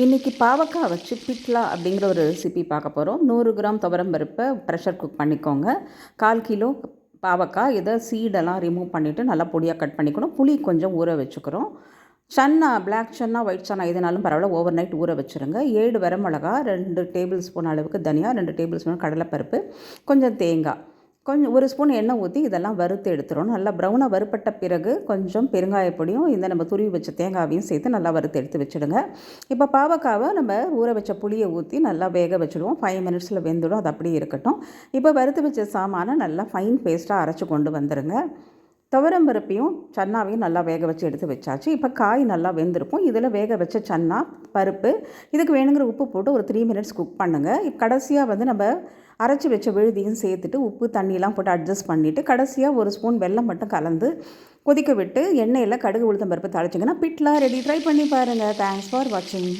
இன்றைக்கி பாவக்காய் வச்சு பிட்லா அப்படிங்கிற ஒரு ரெசிபி பார்க்க போகிறோம். 100 கிராம் துவரம் பருப்பை ப்ரெஷர் குக் பண்ணிக்கோங்க. 1/4 கிலோ பாவக்காய், இதை சீடெல்லாம் ரிமூவ் பண்ணிவிட்டு நல்லா பொடியாக கட் பண்ணிக்கணும். புளி கொஞ்சம் ஊற வச்சுக்கிறோம். சன்னா, பிளாக் சன்னா, ஒயிட் சன்னா எதுனாலும் பரவாயில்ல, ஓவர் நைட் ஊற வச்சுருங்க. 7 வரமிளகா, 2 டேபிள் ஸ்பூன் அளவுக்கு தனியா, 2 டேபிள் ஸ்பூன் கடலைப்பருப்பு, கொஞ்சம் தேங்காய், கொஞ்சம் 1 ஸ்பூன் எண்ணெய் ஊற்றி இதெல்லாம் வறுத்து எடுத்துடணும். நல்லா ப்ரௌனாக வறுப்பட்ட பிறகு கொஞ்சம் பெருங்காயப்பொடியும் இந்த நம்ம துருவி வச்ச தேங்காவையும் சேர்த்து நல்லா வறுத்து எடுத்து வச்சுடுங்க. இப்போ பாவக்காவை நம்ம ஊற வச்ச புளியை ஊற்றி நல்லா வேக வச்சுடுவோம். 5 மினிட்ஸில் வெந்துடும். அது அப்படியே இருக்கட்டும். இப்போ வறுத்து வச்ச சாமானை நல்லா ஃபைன் பேஸ்ட்டாக அரைச்சி கொண்டு வந்துடுங்க. துவரம் பருப்பையும் சன்னாவையும் நல்லா வேக வச்சு எடுத்து வச்சாச்சு. இப்போ காய் நல்லா வெந்திருக்கும். இதில் வேக வச்ச சன்னா, பருப்பு, இதுக்கு வேணுங்கிற உப்பு போட்டு ஒரு 3 மினிட்ஸ் குக் பண்ணுங்கள். கடைசியாக நம்ம அரைச்சி வச்ச விழுதியும் சேர்த்துட்டு உப்பு தண்ணியெலாம் போட்டு அட்ஜஸ்ட் பண்ணிவிட்டு கடைசியாக 1 ஸ்பூன் வெல்லம் மட்டும் கலந்து கொதிக்க விட்டு எண்ணெயில் கடுகு உளுத்தம் பருப்பு தாளிச்சிங்கன்னா பிட்லா ரெடி. ட்ரை பண்ணி பாருங்கள். தேங்க்ஸ் ஃபார் வாட்சிங்.